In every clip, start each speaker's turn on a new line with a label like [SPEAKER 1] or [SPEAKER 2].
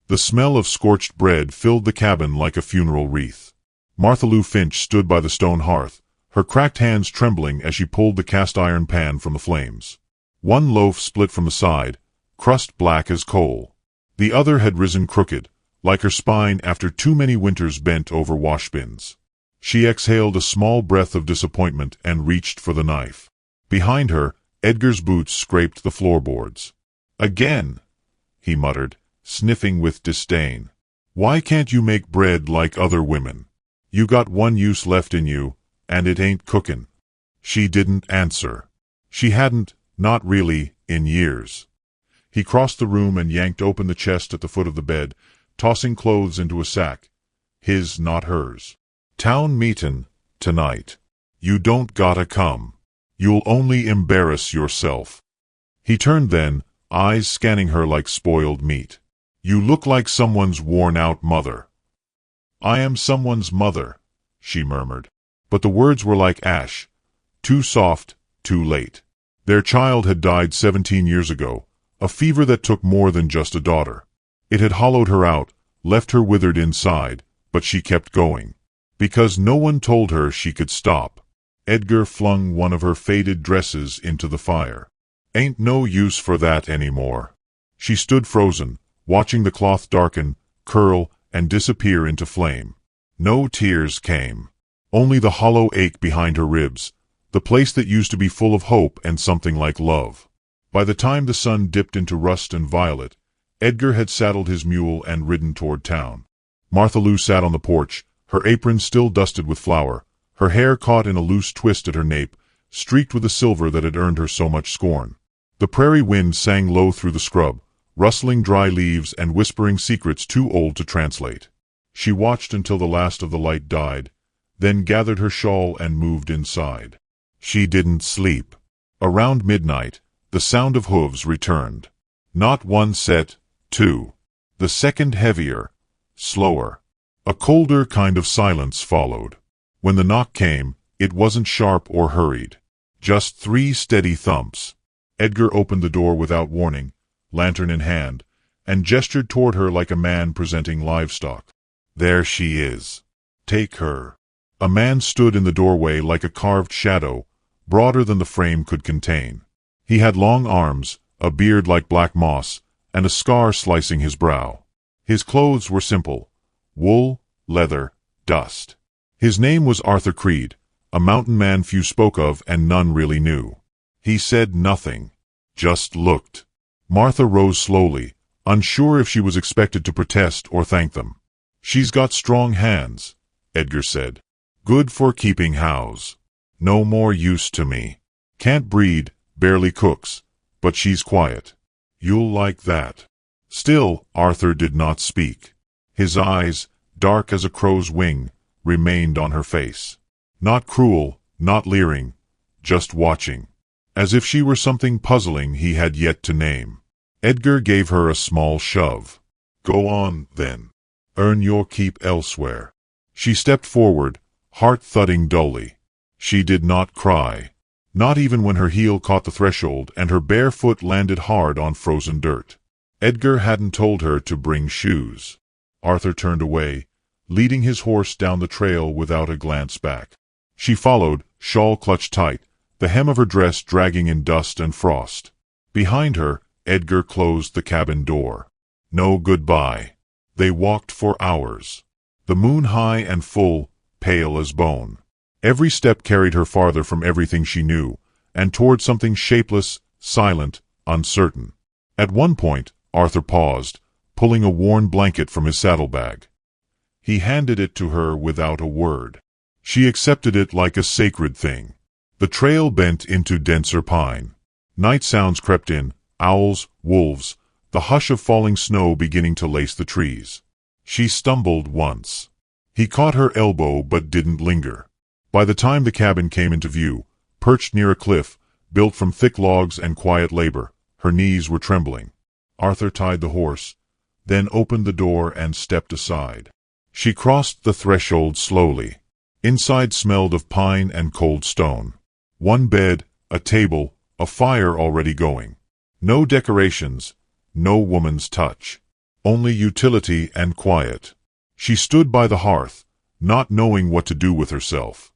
[SPEAKER 1] The smell of scorched bread filled the cabin like a funeral wreath. Martha Lou Finch stood by the stone hearth, her cracked hands trembling as she pulled the cast-iron pan from the flames. One loaf split from the side, crust black as coal. The other had risen crooked, like her spine after too many winters bent over washbins. She exhaled a small breath of disappointment and reached for the knife. Behind her, Edgar's boots scraped the floorboards. "Again," he muttered, sniffing with disdain. "Why can't you make bread like other women? You got one use left in you, and it ain't cookin'." She didn't answer. She hadn't, not really, in years. He crossed the room and yanked open the chest at the foot of the bed, tossing clothes into a sack. His, not hers. "Town meetin', tonight. You don't gotta come. You'll only embarrass yourself." He turned then, eyes scanning her like spoiled meat. "You look like someone's worn-out mother." "I am someone's mother," she murmured. But the words were like ash. Too soft, too late. Their child had died 17 years ago, a fever that took more than just a daughter. It had hollowed her out, left her withered inside, but she kept going. Because no one told her she could stop. Edgar flung one of her faded dresses into the fire. "Ain't no use for that anymore." She stood frozen, watching the cloth darken, curl, and disappear into flame. No tears came. Only the hollow ache behind her ribs, the place that used to be full of hope and something like love. By the time the sun dipped into rust and violet, Edgar had saddled his mule and ridden toward town. Martha Lou sat on the porch, her apron still dusted with flour, her hair caught in a loose twist at her nape, streaked with the silver that had earned her so much scorn. The prairie wind sang low through the scrub, rustling dry leaves and whispering secrets too old to translate. She watched until the last of the light died, then gathered her shawl and moved inside. She didn't sleep. Around midnight, the sound of hooves returned. Not one set, two. The second heavier, slower. A colder kind of silence followed. When the knock came, it wasn't sharp or hurried. Just 3 steady thumps. Edgar opened the door without warning, lantern in hand, and gestured toward her like a man presenting livestock. "There she is. Take her." A man stood in the doorway like a carved shadow, broader than the frame could contain. He had long arms, a beard like black moss, and a scar slicing his brow. His clothes were simple: wool, leather, dust. His name was Arthur Creed, a mountain man few spoke of and none really knew. He said nothing, just looked. Martha rose slowly, unsure if she was expected to protest or thank them. "She's got strong hands," Edgar said. "Good for keeping house. No more use to me. Can't breed, barely cooks, but she's quiet. You'll like that." Still, Arthur did not speak. His eyes, dark as a crow's wing, remained on her face. Not cruel, not leering, just watching. As if she were something puzzling he had yet to name. Edgar gave her a small shove. "Go on, then. Earn your keep elsewhere." She stepped forward, heart thudding dully. She did not cry. Not even when her heel caught the threshold and her bare foot landed hard on frozen dirt. Edgar hadn't told her to bring shoes. Arthur turned away, leading his horse down the trail without a glance back. She followed, shawl clutched tight, the hem of her dress dragging in dust and frost. Behind her, Edgar closed the cabin door. No goodbye. They walked for hours. The moon high and full, pale as bone. Every step carried her farther from everything she knew, and toward something shapeless, silent, uncertain. At one point, Arthur paused, pulling a worn blanket from his saddlebag. He handed it to her without a word. She accepted it like a sacred thing. The trail bent into denser pine. Night sounds crept in, owls, wolves, the hush of falling snow beginning to lace the trees. She stumbled once. He caught her elbow but didn't linger. By the time the cabin came into view, perched near a cliff, built from thick logs and quiet labor, her knees were trembling. Arthur tied the horse, then opened the door and stepped aside. She crossed the threshold slowly. Inside smelled of pine and cold stone. One bed, a table, a fire already going. No decorations, no woman's touch. only utility and quiet. She stood by the hearth, not knowing what to do with herself.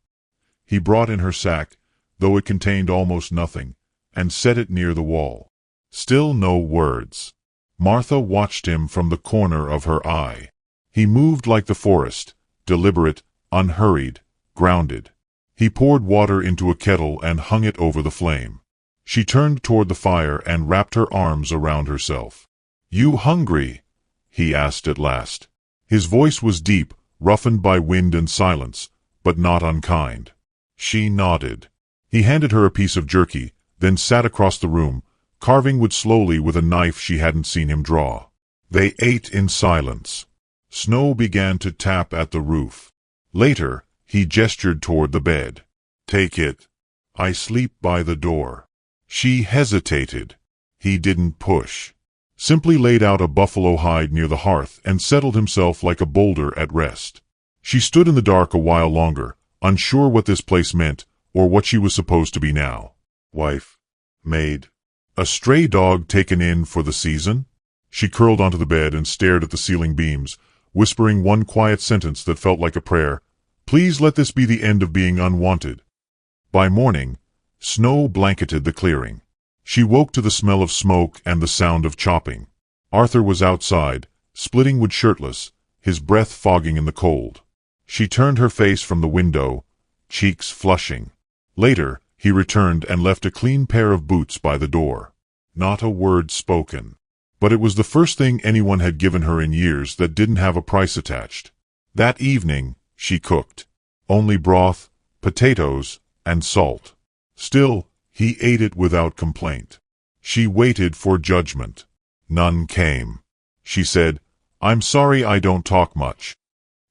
[SPEAKER 1] He brought in her sack, though it contained almost nothing, and set it near the wall. Still no words. Martha watched him from the corner of her eye. He moved like the forest, deliberate, unhurried, grounded. He poured water into a kettle and hung it over the flame. She turned toward the fire and wrapped her arms around herself. "You hungry?" he asked at last. His voice was deep, roughened by wind and silence, but not unkind. She nodded. He handed her a piece of jerky, then sat across the room, carving wood slowly with a knife she hadn't seen him draw. They ate in silence. Snow began to tap at the roof. Later, he gestured toward the bed. "Take it. I sleep by the door." She hesitated. He didn't push. Simply laid out a buffalo hide near the hearth and settled himself like a boulder at rest. She stood in the dark a while longer, unsure what this place meant or what she was supposed to be now. Wife? Maid? A stray dog taken in for the season? She curled onto the bed and stared at the ceiling beams, whispering one quiet sentence that felt like a prayer. "Please let this be the end of being unwanted." By morning, snow blanketed the clearing. She woke to the smell of smoke and the sound of chopping. Arthur was outside, splitting wood shirtless, his breath fogging in the cold. She turned her face from the window, cheeks flushing. Later, he returned and left a clean pair of boots by the door. Not a word spoken. But it was the first thing anyone had given her in years that didn't have a price attached. That evening, she cooked. Only broth, potatoes, and salt. Still, he ate it without complaint. She waited for judgment. None came. She said, "I'm sorry I don't talk much."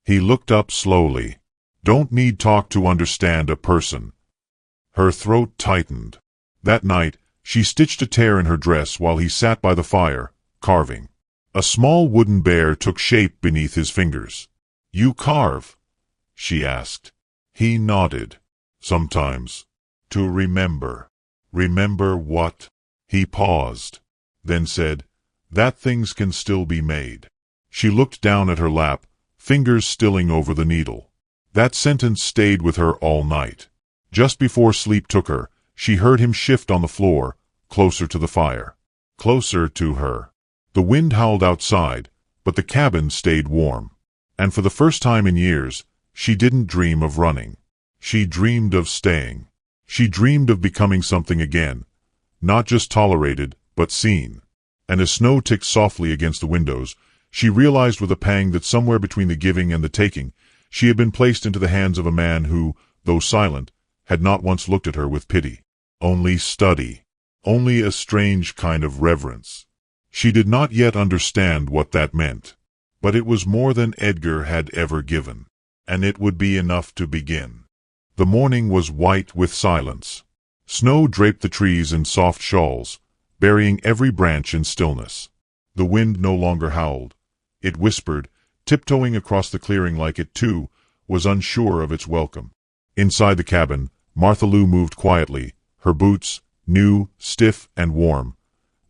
[SPEAKER 1] He looked up slowly. "Don't need talk to understand a person." Her throat tightened. That night, she stitched a tear in her dress while he sat by the fire, carving. A small wooden bear took shape beneath his fingers. "You carve?" she asked. He nodded. "Sometimes. To remember." "Remember what?" He paused, then said, "That things can still be made." She looked down at her lap, fingers stilling over the needle. That sentence stayed with her all night. Just before sleep took her, she heard him shift on the floor, closer to the fire. Closer to her. The wind howled outside, but the cabin stayed warm. And for the first time in years, she didn't dream of running. She dreamed of staying. She dreamed of becoming something again, not just tolerated, but seen. And as snow ticked softly against the windows, she realized with a pang that somewhere between the giving and the taking, she had been placed into the hands of a man who, though silent, had not once looked at her with pity. Only study. Only a strange kind of reverence. She did not yet understand what that meant. But it was more than Edgar had ever given. And it would be enough to begin. The morning was white with silence. Snow draped the trees in soft shawls, burying every branch in stillness. The wind no longer howled. It whispered, tiptoeing across the clearing like it, too, was unsure of its welcome. Inside the cabin, Martha Lou moved quietly, her boots, new, stiff, and warm,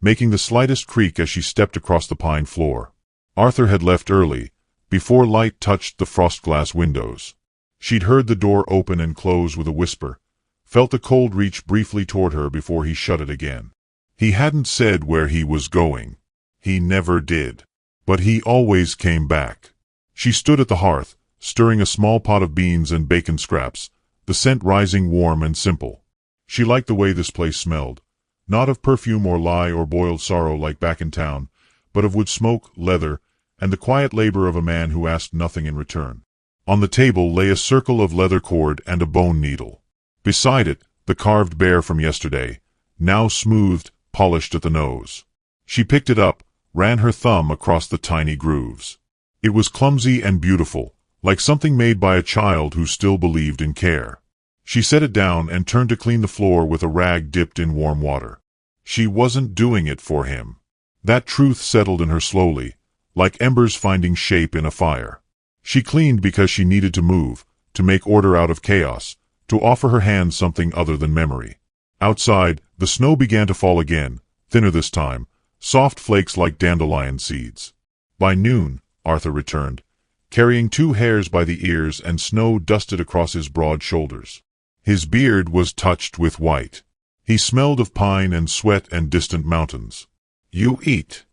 [SPEAKER 1] making the slightest creak as she stepped across the pine floor. Arthur had left early, before light touched the frost-glass windows. She'd heard the door open and close with a whisper, felt the cold reach briefly toward her before he shut it again. He hadn't said where he was going. He never did. But he always came back. She stood at the hearth, stirring a small pot of beans and bacon scraps, the scent rising warm and simple. She liked the way this place smelled, not of perfume or lye or boiled sorrow like back in town, but of wood smoke, leather, and the quiet labor of a man who asked nothing in return. On the table lay a circle of leather cord and a bone needle. Beside it, the carved bear from yesterday, now smoothed, polished at the nose. She picked it up, ran her thumb across the tiny grooves. It was clumsy and beautiful, like something made by a child who still believed in care. She set it down and turned to clean the floor with a rag dipped in warm water. She wasn't doing it for him. That truth settled in her slowly, like embers finding shape in a fire. She cleaned because she needed to move, to make order out of chaos, to offer her hands something other than memory. Outside, the snow began to fall again, thinner this time, soft flakes like dandelion seeds. By noon, Arthur returned, carrying 2 hares by the ears and snow dusted across his broad shoulders. His beard was touched with white. He smelled of pine and sweat and distant mountains. "You eat?"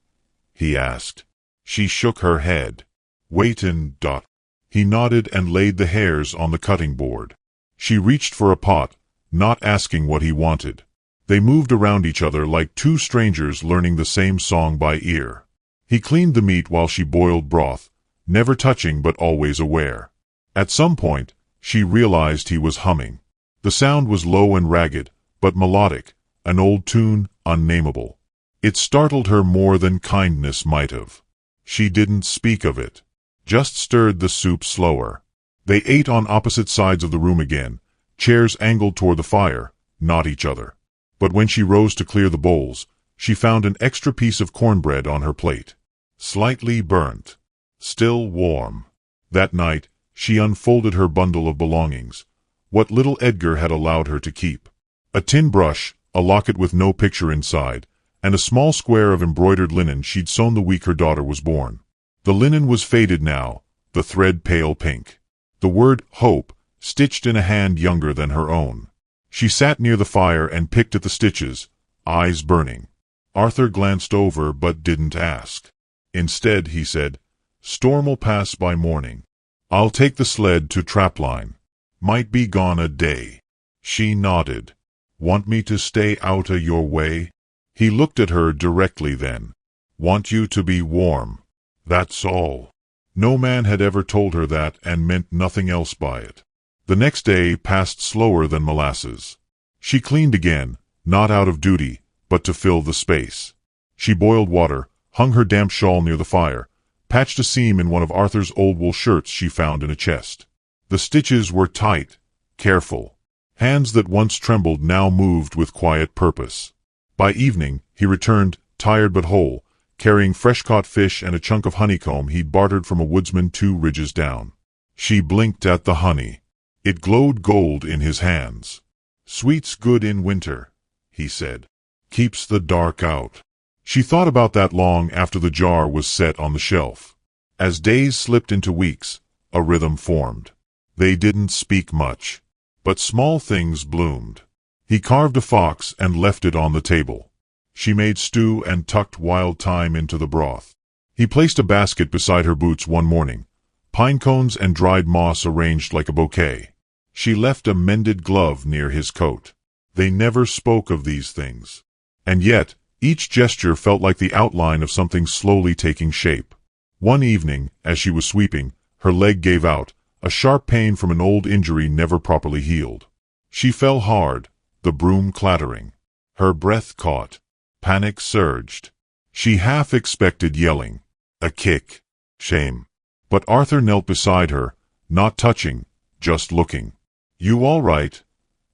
[SPEAKER 1] he asked. She shook her head. "Wait and dot." He nodded and laid the hares on the cutting board. She reached for a pot, not asking what he wanted. They moved around each other like 2 strangers learning the same song by ear. He cleaned the meat while she boiled broth, never touching but always aware. At some point, she realized he was humming. The sound was low and ragged, but melodic, an old tune, unnameable. It startled her more than kindness might have. She didn't speak of it, just stirred the soup slower. They ate on opposite sides of the room again, chairs angled toward the fire, not each other. But when she rose to clear the bowls, she found an extra piece of cornbread on her plate. Slightly burnt, still warm. That night, she unfolded her bundle of belongings, what little Edgar had allowed her to keep. A tin brush, a locket with no picture inside, and a small square of embroidered linen she'd sewn the week her daughter was born. The linen was faded now, the thread pale pink. The word hope, stitched in a hand younger than her own. She sat near the fire and picked at the stitches, eyes burning. Arthur glanced over but didn't ask. Instead, he said, "Storm'll pass by morning. I'll take the sled to trapline. Might be gone a day." She nodded. "Want me to stay outta your way?" He looked at her directly then. "Want you to be warm. That's all." No man had ever told her that and meant nothing else by it. The next day passed slower than molasses. She cleaned again, not out of duty, but to fill the space. She boiled water, hung her damp shawl near the fire, patched a seam in one of Arthur's old wool shirts she found in a chest. The stitches were tight, careful. Hands that once trembled now moved with quiet purpose. By evening, he returned, tired but whole, carrying fresh-caught fish and a chunk of honeycomb he'd bartered from a woodsman 2 ridges down. She blinked at the honey. It glowed gold in his hands. "Sweet's good in winter," he said. "Keeps the dark out." She thought about that long after the jar was set on the shelf. As days slipped into weeks, a rhythm formed. They didn't speak much, but small things bloomed. He carved a fox and left it on the table. She made stew and tucked wild thyme into the broth. He placed a basket beside her boots one morning, pine cones and dried moss arranged like a bouquet. She left a mended glove near his coat. They never spoke of these things. And yet, each gesture felt like the outline of something slowly taking shape. One evening, as she was sweeping, her leg gave out, a sharp pain from an old injury never properly healed. She fell hard, the broom clattering. Her breath caught. Panic surged. She half expected yelling. A kick. Shame. But Arthur knelt beside her, not touching, just looking. "You all right?"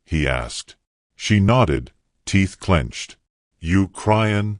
[SPEAKER 1] he asked. She nodded, teeth clenched. "You cryin'?"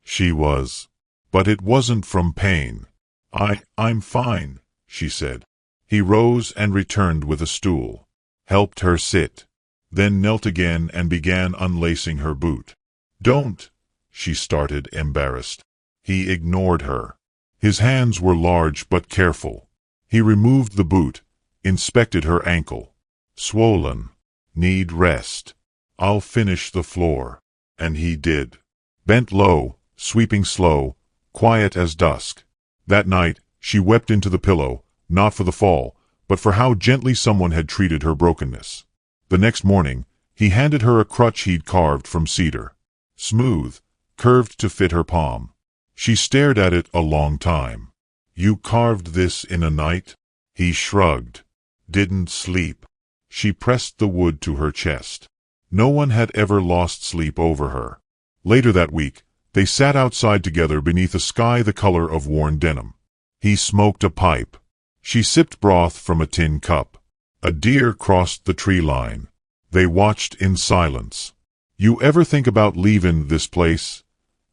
[SPEAKER 1] She was. But it wasn't from pain. I'm fine," she said. He rose and returned with a stool. Helped her sit. Then knelt again and began unlacing her boot. "Don't," she started, embarrassed. He ignored her. His hands were large but careful. He removed the boot, inspected her ankle. "Swollen. Need rest. I'll finish the floor." And he did. Bent low, sweeping slow, quiet as dusk. That night, she wept into the pillow, not for the fall, but for how gently someone had treated her brokenness. The next morning, he handed her a crutch he'd carved from cedar. Smooth, curved to fit her palm. She stared at it a long time. "You carved this in a night?" He shrugged. "Didn't sleep." She pressed the wood to her chest. No one had ever lost sleep over her. Later that week, they sat outside together beneath a sky the color of worn denim. He smoked a pipe. She sipped broth from a tin cup. A deer crossed the tree line. They watched in silence. "You ever think about leavin' this place?"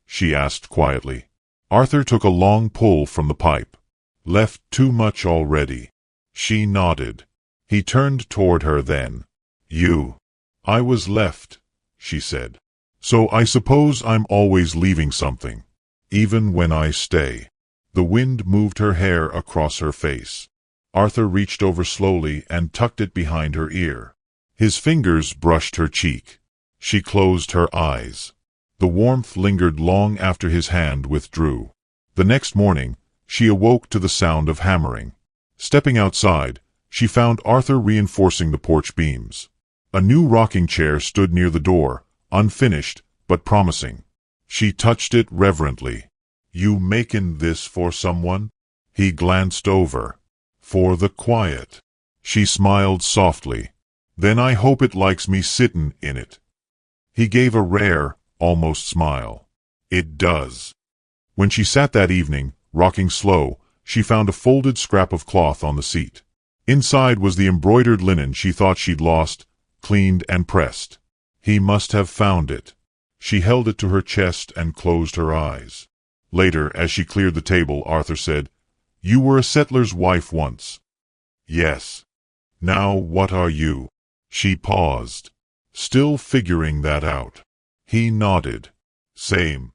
[SPEAKER 1] she asked quietly. Arthur took a long pull from the pipe. "Left too much already." She nodded. He turned toward her then. "You." "I was left," she said. "So I suppose I'm always leaving something, even when I stay." The wind moved her hair across her face. Arthur reached over slowly and tucked it behind her ear. His fingers brushed her cheek. She closed her eyes. The warmth lingered long after his hand withdrew. The next morning, she awoke to the sound of hammering. Stepping outside, she found Arthur reinforcing the porch beams. A new rocking chair stood near the door, unfinished, but promising. She touched it reverently. "You makin' this for someone?" He glanced over. "For the quiet." She smiled softly. "Then I hope it likes me sittin' in it." He gave a rare, almost smile. "It does." When she sat that evening, rocking slow, she found a folded scrap of cloth on the seat. Inside was the embroidered linen she thought she'd lost, cleaned and pressed. He must have found it. She held it to her chest and closed her eyes. Later, as she cleared the table, Arthur said, "You were a settler's wife once." "Yes." "Now what are you?" She paused, still figuring that out. He nodded. "Same."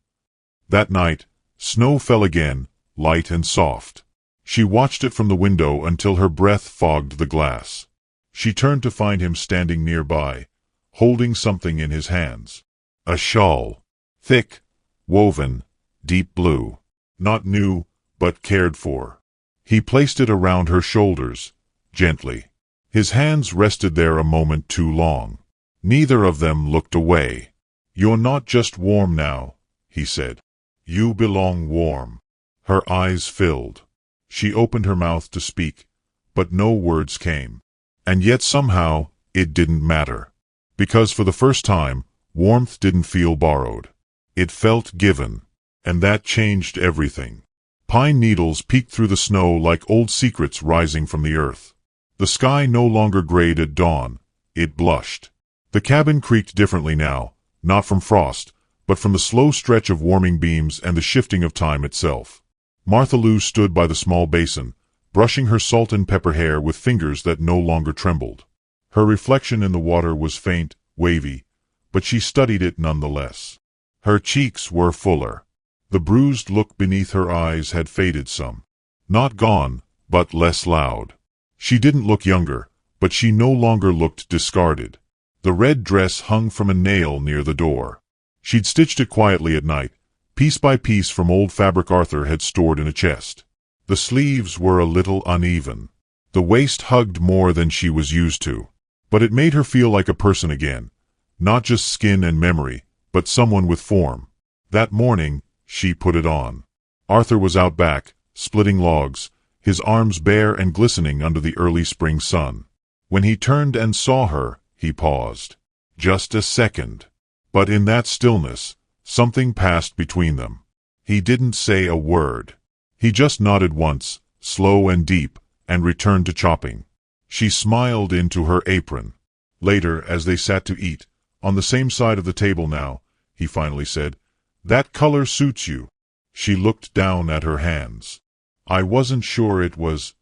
[SPEAKER 1] That night, snow fell again, light and soft. She watched it from the window until her breath fogged the glass. She turned to find him standing nearby, holding something in his hands. A shawl. Thick, woven, deep blue. Not new, but cared for. He placed it around her shoulders, gently. His hands rested there a moment too long. Neither of them looked away. "You're not just warm now," he said. "You belong warm." Her eyes filled. She opened her mouth to speak, but no words came. And yet somehow it didn't matter. Because for the first time, warmth didn't feel borrowed. It felt given. And that changed everything. Pine needles peeked through the snow like old secrets rising from the earth. The sky no longer grayed at dawn. It blushed. The cabin creaked differently now, not from frost, but from the slow stretch of warming beams and the shifting of time itself. Martha Lou stood by the small basin, brushing her salt and pepper hair with fingers that no longer trembled. Her reflection in the water was faint, wavy, but she studied it nonetheless. Her cheeks were fuller. The bruised look beneath her eyes had faded some. Not gone, but less loud. She didn't look younger, but she no longer looked discarded. The red dress hung from a nail near the door. She'd stitched it quietly at night, piece by piece from old fabric Arthur had stored in a chest. The sleeves were a little uneven. The waist hugged more than she was used to. But it made her feel like a person again. Not just skin and memory, but someone with form. That morning, she put it on. Arthur was out back, splitting logs, his arms bare and glistening under the early spring sun. When he turned and saw her, he paused. Just a second. But in that stillness, something passed between them. He didn't say a word. He just nodded once, slow and deep, and returned to chopping. She smiled into her apron. Later, as they sat to eat, on the same side of the table now, he finally said, "That color suits you." She looked down at her hands. "I wasn't sure it was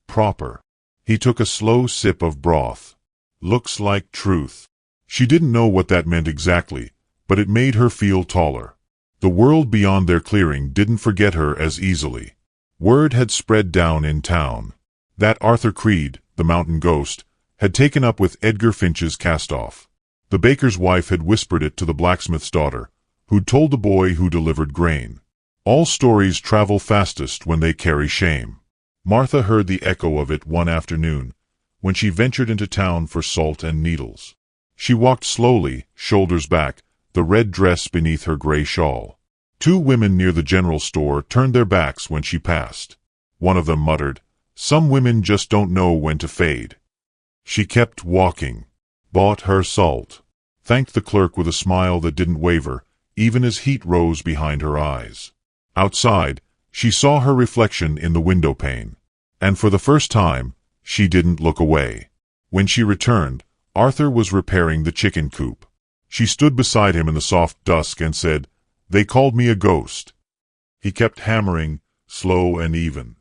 [SPEAKER 1] proper." He took a slow sip of broth. "Looks like truth." She didn't know what that meant exactly, but it made her feel taller. The world beyond their clearing didn't forget her as easily. Word had spread down in town. That Arthur Creed, the mountain ghost, had taken up with Edgar Finch's cast-off. The baker's wife had whispered it to the blacksmith's daughter, who'd told the boy who delivered grain. All stories travel fastest when they carry shame. Martha heard the echo of it one afternoon, when she ventured into town for salt and needles. She walked slowly, shoulders back, the red dress beneath her gray shawl. Two women near the general store turned their backs when she passed. One of them muttered, "Some women just don't know when to fade." She kept walking. Bought her salt. Thanked the clerk with a smile that didn't waver, even as heat rose behind her eyes. Outside, she saw her reflection in the window pane. And for the first time, she didn't look away. When she returned, Arthur was repairing the chicken coop. She stood beside him in the soft dusk and said, "They called me a ghost." He kept hammering, slow and even.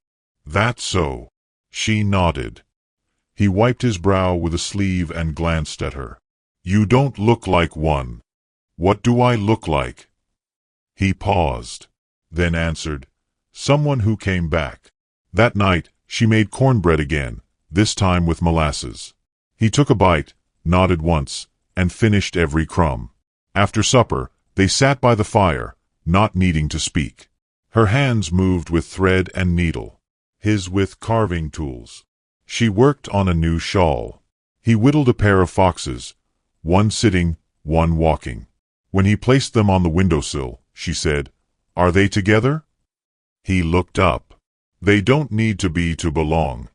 [SPEAKER 1] "That so?" She nodded. He wiped his brow with a sleeve and glanced at her. "You don't look like one." "What do I look like?" He paused, then answered, Someone who came back. That night, she made cornbread again, this time with molasses. He took a bite, nodded once, and finished every crumb. After supper, they sat by the fire, not needing to speak. Her hands moved with thread and needle, his with carving tools. She worked on a new shawl. He whittled a pair of foxes, one sitting, one walking. When he placed them on the windowsill, she said, "Are they together?" He looked up. "They don't need to be to belong."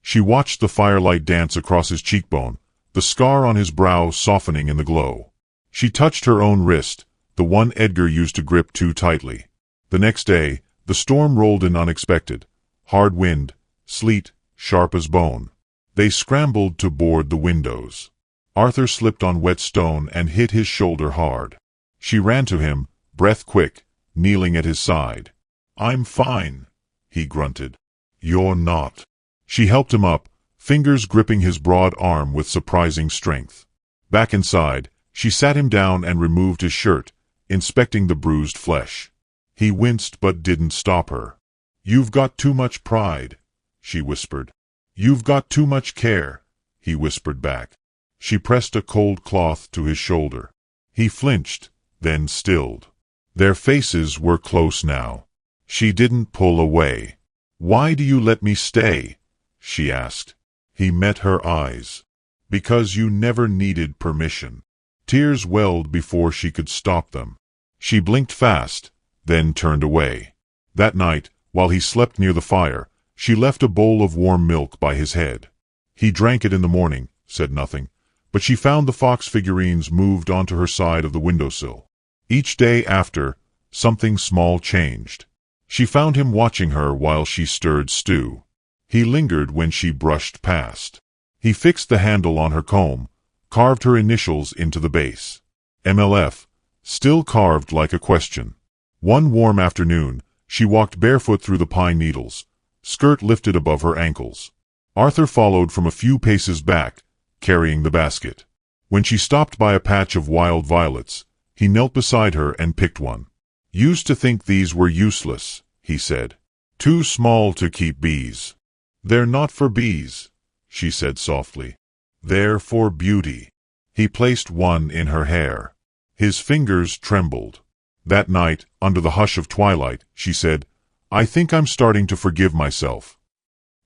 [SPEAKER 1] She watched the firelight dance across his cheekbone, the scar on his brow softening in the glow. She touched her own wrist, the one Edgar used to grip too tightly. The next day, the storm rolled in unexpected. Hard wind, sleet, sharp as bone. They scrambled to board the windows. Arthur slipped on wet stone and hit his shoulder hard. She ran to him, breath quick, kneeling at his side. "I'm fine," he grunted. "You're not." She helped him up, fingers gripping his broad arm with surprising strength. Back inside, she sat him down and removed his shirt, inspecting the bruised flesh. He winced but didn't stop her. "You've got too much pride," she whispered. "You've got too much care," he whispered back. She pressed a cold cloth to his shoulder. He flinched, then stilled. Their faces were close now. She didn't pull away. "Why do you let me stay?" she asked. He met her eyes. "Because you never needed permission." Tears welled before she could stop them. She blinked fast, then turned away. That night, while he slept near the fire, she left a bowl of warm milk by his head. He drank it in the morning, said nothing, but she found the fox figurines moved onto her side of the windowsill. Each day after, something small changed. She found him watching her while she stirred stew. He lingered when she brushed past. He fixed the handle on her comb, carved her initials into the base. MLF, still carved like a question. One warm afternoon, she walked barefoot through the pine needles, skirt lifted above her ankles. Arthur followed from a few paces back, carrying the basket. When she stopped by a patch of wild violets, he knelt beside her and picked one. "Used to think these were useless," he said. "Too small to keep bees." "They're not for bees," she said softly. "They're for beauty." He placed one in her hair. His fingers trembled. That night, under the hush of twilight, she said, "I think I'm starting to forgive myself."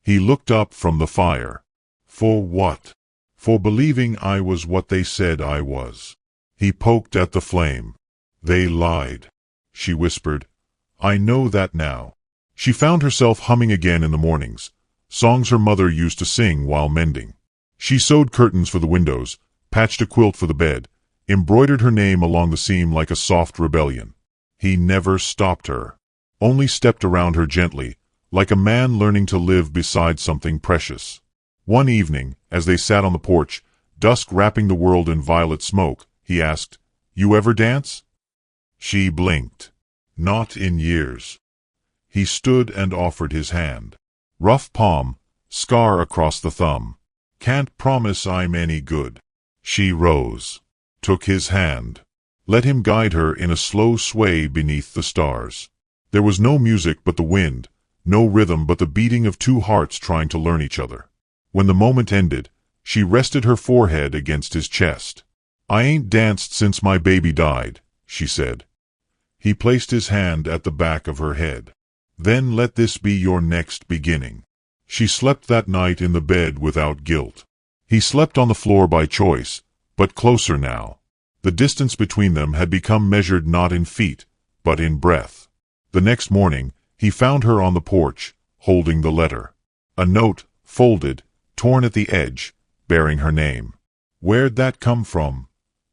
[SPEAKER 1] He looked up from the fire. "For what?" "For believing I was what they said I was." He poked at the flame. "They lied," she whispered. "I know that now." She found herself humming again in the mornings, songs her mother used to sing while mending. She sewed curtains for the windows, patched a quilt for the bed, embroidered her name along the seam like a soft rebellion. He never stopped her, only stepped around her gently, like a man learning to live beside something precious. One evening, as they sat on the porch, dusk wrapping the world in violet smoke, he asked, "You ever dance?" She blinked. "Not in years." He stood and offered his hand. Rough palm, scar across the thumb. "Can't promise I'm any good." She rose, took his hand, let him guide her in a slow sway beneath the stars. There was no music but the wind, no rhythm but the beating of two hearts trying to learn each other. When the moment ended, she rested her forehead against his chest. "I ain't danced since my baby died," she said. He placed his hand at the back of her head. "Then let this be your next beginning." She slept that night in the bed without guilt. He slept on the floor by choice, but closer now. The distance between them had become measured not in feet, but in breath. The next morning, he found her on the porch, holding the letter. A note, folded, torn at the edge, bearing her name. "Where'd that come from?"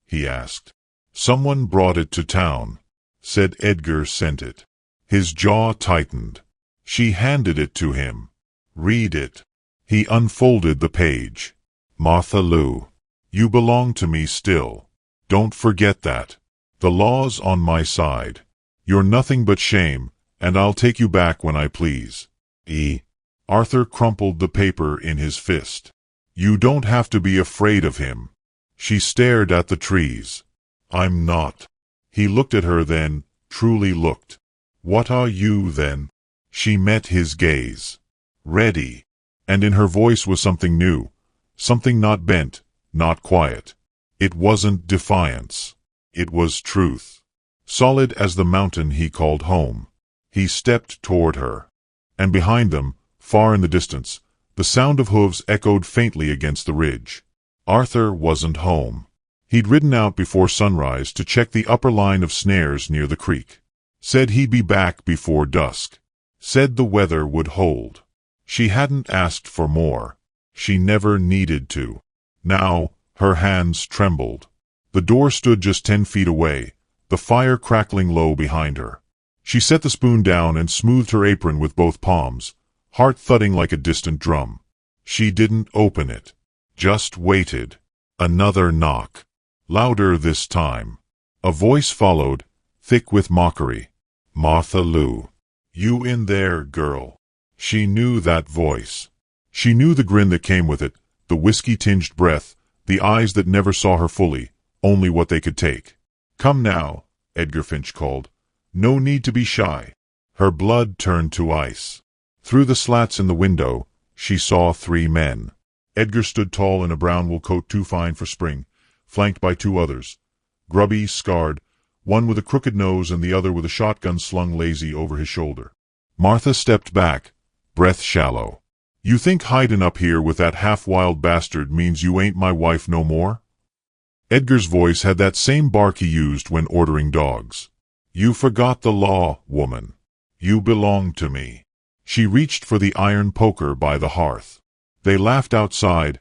[SPEAKER 1] he asked. "Someone brought it to town. Said Edgar sent it." His jaw tightened. She handed it to him. "Read it." He unfolded the page. "Martha Lou, you belong to me still. Don't forget that. The law's on my side. You're nothing but shame, and I'll take you back when I please. E." Arthur crumpled the paper in his fist. "You don't have to be afraid of him." She stared at the trees. "I'm not." He looked at her then, truly looked. "What are you then?" She met his gaze. Ready. And in her voice was something new. Something not bent, not quiet. It wasn't defiance. It was truth. Solid as the mountain he called home. He stepped toward her. And behind them, far in the distance, the sound of hooves echoed faintly against the ridge. Arthur wasn't home. He'd ridden out before sunrise to check the upper line of snares near the creek. Said he'd be back before dusk. Said the weather would hold. She hadn't asked for more. She never needed to. Now, her hands trembled. The door stood just 10 feet away, the fire crackling low behind her. She set the spoon down and smoothed her apron with both palms, heart thudding like a distant drum. She didn't open it. Just waited. Another knock. Louder this time. A voice followed, thick with mockery. "Martha Lou. You in there, girl?" She knew that voice. She knew the grin that came with it, the whiskey-tinged breath, the eyes that never saw her fully, only what they could take. "Come now," Edgar Finch called. "No need to be shy." Her blood turned to ice. Through the slats in the window, she saw 3 men. Edgar stood tall in a brown wool coat too fine for spring, flanked by 2 others. Grubby, scarred, one with a crooked nose and the other with a shotgun slung lazy over his shoulder. Martha stepped back, breath shallow. "You think hidin' up here with that half-wild bastard means you ain't my wife no more?" Edgar's voice had that same bark he used when ordering dogs. "You forgot the law, woman. You belong to me." She reached for the iron poker by the hearth. They laughed outside.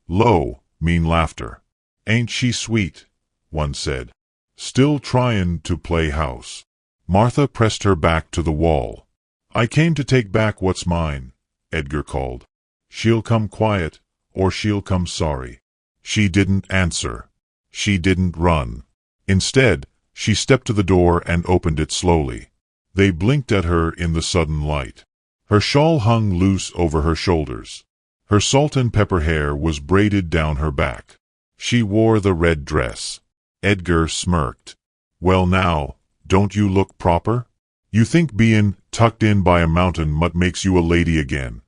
[SPEAKER 1] Low, mean laughter. "Ain't she sweet?" one said. "Still tryin' to play house." Martha pressed her back to the wall. "I came to take back what's mine," Edgar called. "She'll come quiet, or she'll come sorry." She didn't answer. She didn't run. Instead, she stepped to the door and opened it slowly. They blinked at her in the sudden light. Her shawl hung loose over her shoulders. Her salt and pepper hair was braided down her back. She wore the red dress. Edgar smirked. "Well now, don't you look proper? You think bein' tucked in by a mountain mutt makes you a lady again."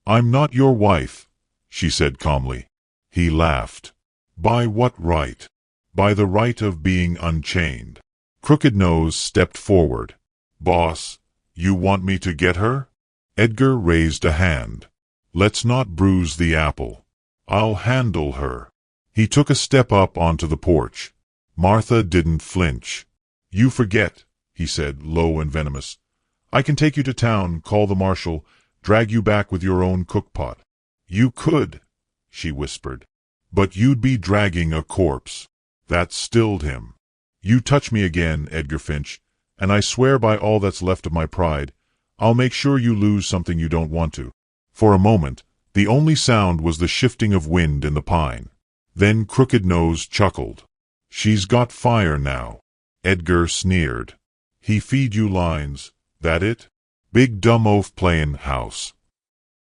[SPEAKER 1] "I'm not your wife," she said calmly. He laughed. "By what right?" "By the right of being unchained." Crooked Nose stepped forward. "Boss, you want me to get her?" Edgar raised a hand. "Let's not bruise the apple. I'll handle her." He took a step up onto the porch. Martha didn't flinch. "You forget," he said, low and venomous. "I can take you to town, call the marshal, drag you back with your own cookpot." "You could," she whispered. "But you'd be dragging a corpse." That stilled him. "You touch me again, Edgar Finch, and I swear by all that's left of my pride, I'll make sure you lose something you don't want to." For a moment, the only sound was the shifting of wind in the pine. Then Crooked Nose chuckled. "She's got fire now." Edgar sneered. "He feed you lines, that it? Big dumb oaf playin' house."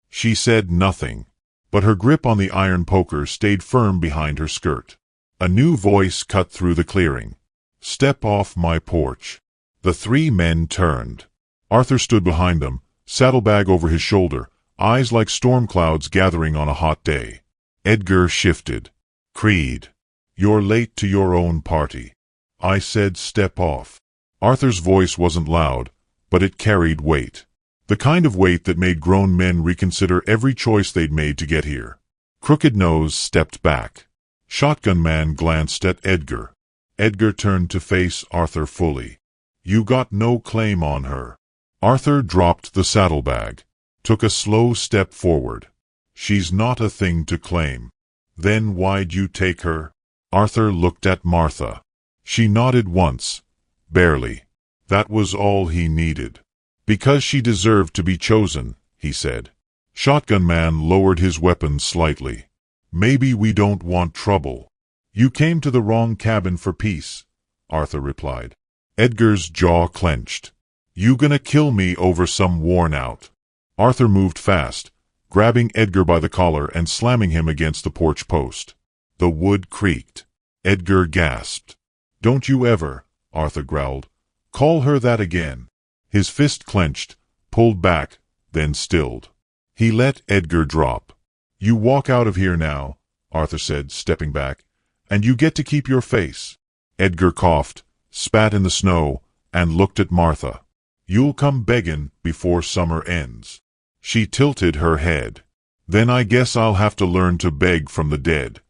[SPEAKER 1] She said nothing, but her grip on the iron poker stayed firm behind her skirt. A new voice cut through the clearing. "Step off my porch." The 3 men turned. Arthur stood behind them, saddlebag over his shoulder, eyes like storm clouds gathering on a hot day. Edgar shifted. "Creed, you're late to your own party. I said step off." Arthur's voice wasn't loud, but it carried weight. The kind of weight that made grown men reconsider every choice they'd made to get here. Crooked Nose stepped back. Shotgun Man glanced at Edgar. Edgar turned to face Arthur fully. "You got no claim on her." Arthur dropped the saddlebag, took a slow step forward. "She's not a thing to claim." "Then why'd you take her?" Arthur looked at Martha. She nodded once, barely. That was all he needed. "Because she deserved to be chosen," he said. Shotgun Man lowered his weapon slightly. "Maybe we don't want trouble." "You came to the wrong cabin for peace," Arthur replied. Edgar's jaw clenched. "You gonna kill me over some worn out?" Arthur moved fast, grabbing Edgar by the collar and slamming him against the porch post. The wood creaked. Edgar gasped. "Don't you ever," Arthur growled, "call her that again." His fist clenched, pulled back, then stilled. He let Edgar drop. "You walk out of here now," Arthur said, stepping back, "and you get to keep your face." Edgar coughed, spat in the snow, and looked at Martha. "You'll come beggin' before summer ends." She tilted her head. "Then I guess I'll have to learn to beg from the dead."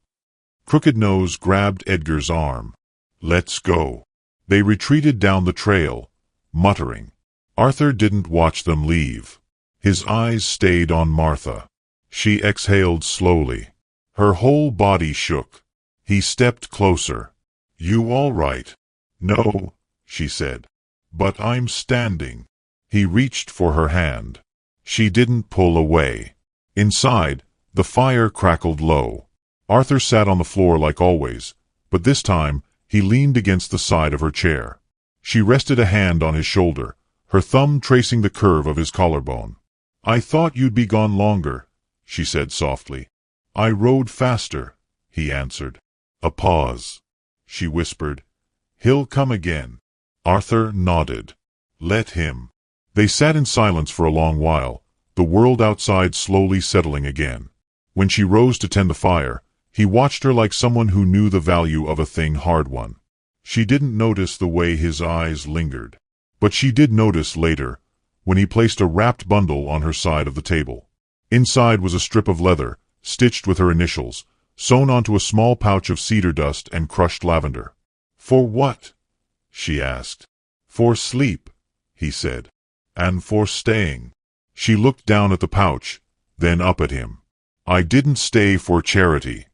[SPEAKER 1] Crooked Nose grabbed Edgar's arm. "Let's go." They retreated down the trail, muttering. Arthur didn't watch them leave. His eyes stayed on Martha. She exhaled slowly. Her whole body shook. He stepped closer. "You all right?" "No," she said. "But I'm standing." He reached for her hand. She didn't pull away. Inside, the fire crackled low. Arthur sat on the floor like always, but this time he leaned against the side of her chair. She rested a hand on his shoulder, her thumb tracing the curve of his collarbone. "I thought you'd be gone longer," she said softly. "I rode faster," he answered. A pause. She whispered, "He'll come again." Arthur nodded. "Let him." They sat in silence for a long while, the world outside slowly settling again. When she rose to tend the fire, he watched her like someone who knew the value of a thing hard won. She didn't notice the way his eyes lingered. But she did notice later, when he placed a wrapped bundle on her side of the table. Inside was a strip of leather, stitched with her initials, sewn onto a small pouch of cedar dust and crushed lavender. "For what?" she asked. "For sleep," he said. "And for staying." She looked down at the pouch, then up at him. "I didn't stay for charity."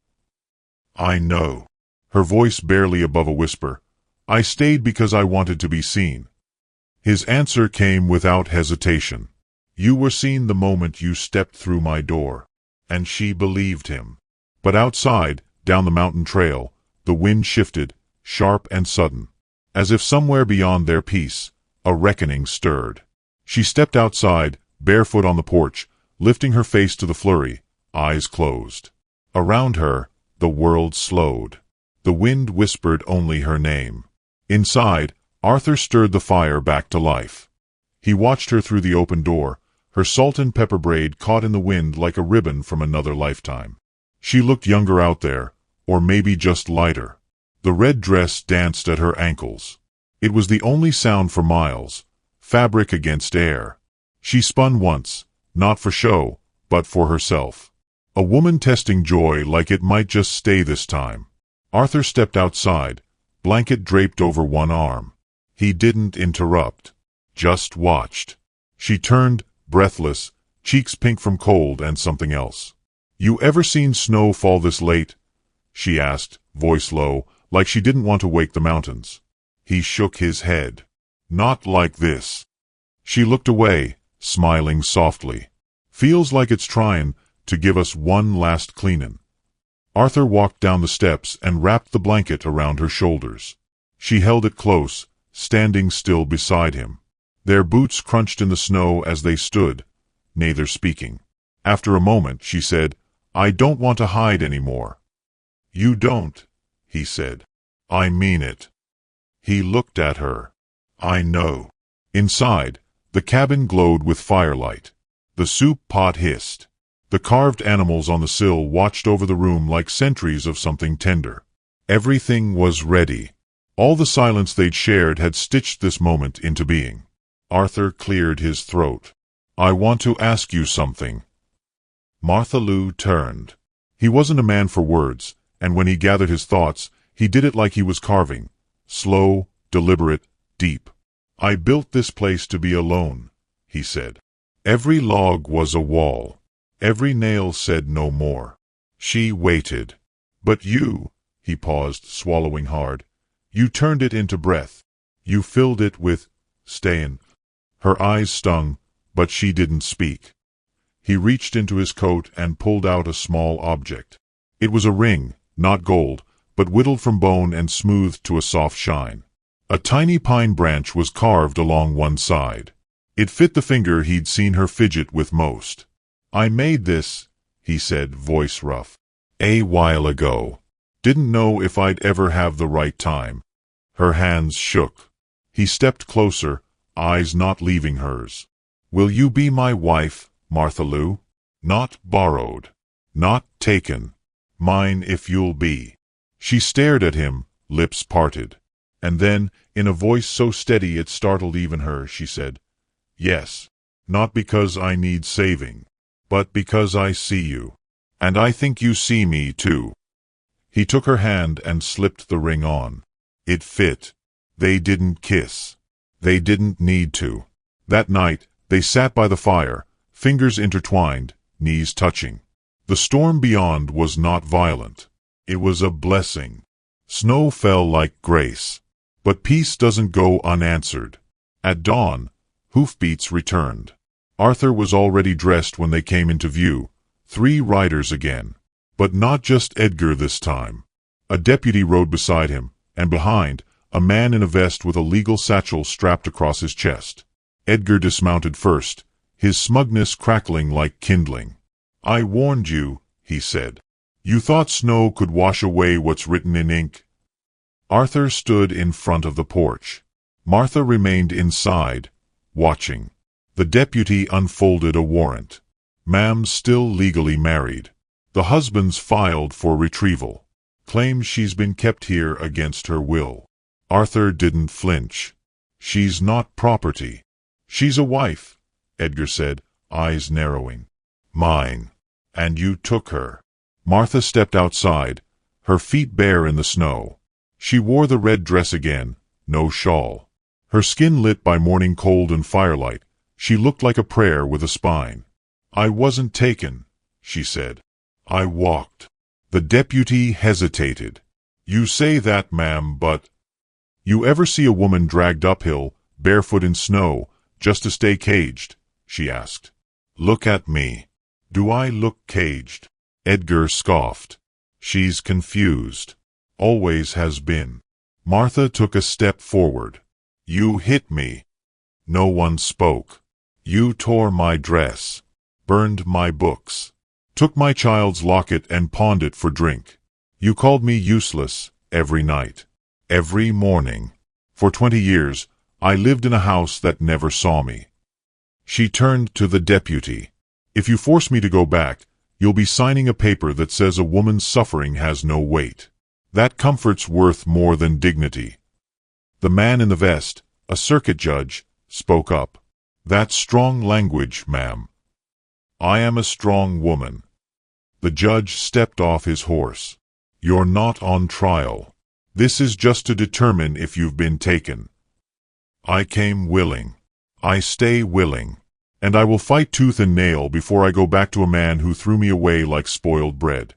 [SPEAKER 1] "I know." Her voice barely above a whisper. "I stayed because I wanted to be seen." His answer came without hesitation. "You were seen the moment you stepped through my door." And she believed him. But outside, down the mountain trail, the wind shifted, sharp and sudden. As if somewhere beyond their peace, a reckoning stirred. She stepped outside, barefoot on the porch, lifting her face to the flurry, eyes closed. Around her, the world slowed. The wind whispered only her name. Inside, Arthur stirred the fire back to life. He watched her through the open door, her salt and pepper braid caught in the wind like a ribbon from another lifetime. She looked younger out there, or maybe just lighter. The red dress danced at her ankles. It was the only sound for miles, fabric against air. She spun once, not for show, but for herself. A woman testing joy like it might just stay this time. Arthur stepped outside, blanket draped over one arm. He didn't interrupt, just watched. She turned, breathless, cheeks pink from cold and something else. "You ever seen snow fall this late?" she asked, voice low, like she didn't want to wake the mountains. He shook his head. "Not like this." She looked away, smiling softly. "Feels like it's tryin' to give us one last cleanin'." Arthur walked down the steps and wrapped the blanket around her shoulders. She held it close, standing still beside him. Their boots crunched in the snow as they stood, neither speaking. After a moment, she said, "I don't want to hide any more." "You don't," he said. "I mean it." He looked at her. "I know." Inside, the cabin glowed with firelight. The soup pot hissed. The carved animals on the sill watched over the room like sentries of something tender. Everything was ready. All the silence they'd shared had stitched this moment into being. Arthur cleared his throat. "I want to ask you something." Martha Lou turned. He wasn't a man for words, and when he gathered his thoughts, he did it like he was carving. Slow, deliberate, deep. "I built this place to be alone," he said. Every log was a wall. Every nail said no more. She waited. "But you," he paused, swallowing hard, "you turned it into breath. You filled it with stayin'." Her eyes stung, but she didn't speak. He reached into his coat and pulled out a small object. It was a ring, not gold, but whittled from bone and smoothed to a soft shine. A tiny pine branch was carved along one side. It fit the finger he'd seen her fidget with most. "I made this," he said, voice rough, "a while ago. Didn't know if I'd ever have the right time." Her hands shook. He stepped closer, eyes not leaving hers. Will you be my wife, Martha Lou? Not borrowed. Not taken. Mine if you'll be. She stared at him, lips parted. And then, in a voice so steady it startled even her, she said, "Yes. Not because I need saving, but because I see you. And I think you see me, too." He took her hand and slipped the ring on. It fit. They didn't kiss. They didn't need to. That night, they sat by the fire, fingers intertwined, knees touching. The storm beyond was not violent. It was a blessing. Snow fell like grace. But peace doesn't go unanswered. At dawn, hoofbeats returned. Arthur was already dressed when they came into view, 3 riders again. But not just Edgar this time. A deputy rode beside him, and behind, a man in a vest with a legal satchel strapped across his chest. Edgar dismounted first, his smugness crackling like kindling. "I warned you," he said. "You thought snow could wash away what's written in ink." Arthur stood in front of the porch. Martha remained inside, watching. The deputy unfolded a warrant. Ma'am's still legally married. The husband's filed for retrieval. Claims she's been kept here against her will. Arthur didn't flinch. "She's not property." "She's a wife," Edgar said, eyes narrowing. "Mine. And you took her." Martha stepped outside, her feet bare in the snow. She wore the red dress again, no shawl. Her skin lit by morning cold and firelight, she looked like a prayer with a spine. "I wasn't taken," she said. "I walked." The deputy hesitated. "You say that, ma'am, but—" "You ever see a woman dragged uphill, barefoot in snow, just to stay caged?" she asked. "Look at me. Do I look caged?" Edgar scoffed. "She's confused. Always has been." Martha took a step forward. "You hit me." No one spoke. "You tore my dress. Burned my books. Took my child's locket and pawned it for drink. You called me useless every night. Every morning. For 20 years, I lived in a house that never saw me." She turned to the deputy. "If you force me to go back, you'll be signing a paper that says a woman's suffering has no weight. That comfort's worth more than dignity." The man in the vest, a circuit judge, spoke up. "That's strong language, ma'am." "I am a strong woman." The judge stepped off his horse. "You're not on trial. This is just to determine if you've been taken." "I came willing. I stay willing. And I will fight tooth and nail before I go back to a man who threw me away like spoiled bread."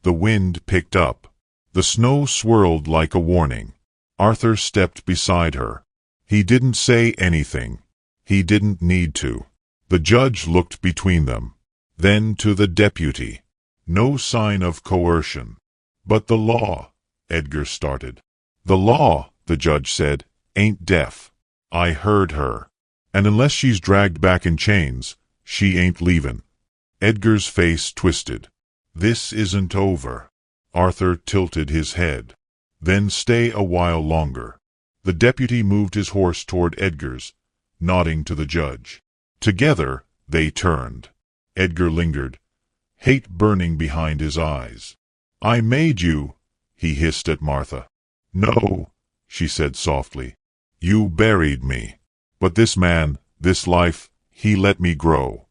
[SPEAKER 1] The wind picked up. The snow swirled like a warning. Arthur stepped beside her. He didn't say anything. He didn't need to. The judge looked between them. Then to the deputy. No sign of coercion. "But the law," Edgar started. "The law," the judge said, "ain't deaf. I heard her. And unless she's dragged back in chains, she ain't leavin'." Edgar's face twisted. "This isn't over." Arthur tilted his head. "Then stay a while longer." The deputy moved his horse toward Edgar's, nodding to the judge. Together, they turned. Edgar lingered, hate burning behind his eyes. "I made you," he hissed at Martha. "No," she said softly. "You buried me. But this man, this life, he let me grow."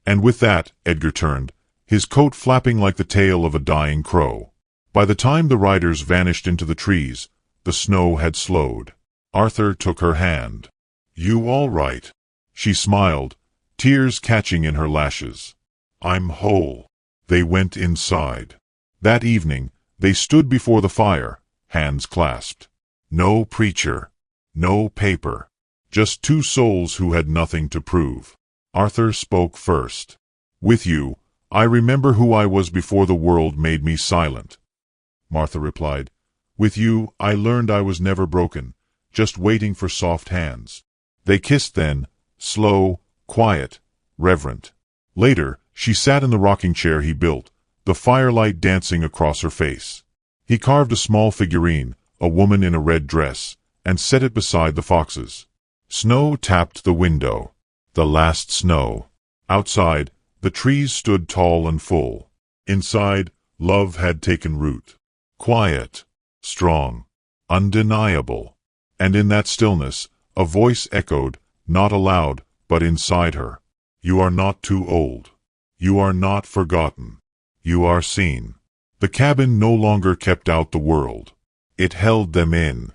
[SPEAKER 1] And with that, Edgar turned, his coat flapping like the tail of a dying crow. By the time the riders vanished into the trees, the snow had slowed. Arthur took her hand. "You all right?" She smiled, tears catching in her lashes. "I'm whole." They went inside. That evening, they stood before the fire, hands clasped. No preacher. No paper. Just 2 souls who had nothing to prove. Arthur spoke first. "With you, I remember who I was before the world made me silent." Martha replied, "With you, I learned I was never broken, just waiting for soft hands." They kissed then, slow, quiet, reverent. Later, she sat in the rocking chair he built, the firelight dancing across her face. He carved a small figurine, a woman in a red dress, and set it beside the foxes. Snow tapped the window. The last snow. Outside, the trees stood tall and full. Inside, love had taken root. Quiet, strong, undeniable. And in that stillness, a voice echoed, not aloud, but inside her. You are not too old. You are not forgotten. You are seen. The cabin no longer kept out the world. It held them in.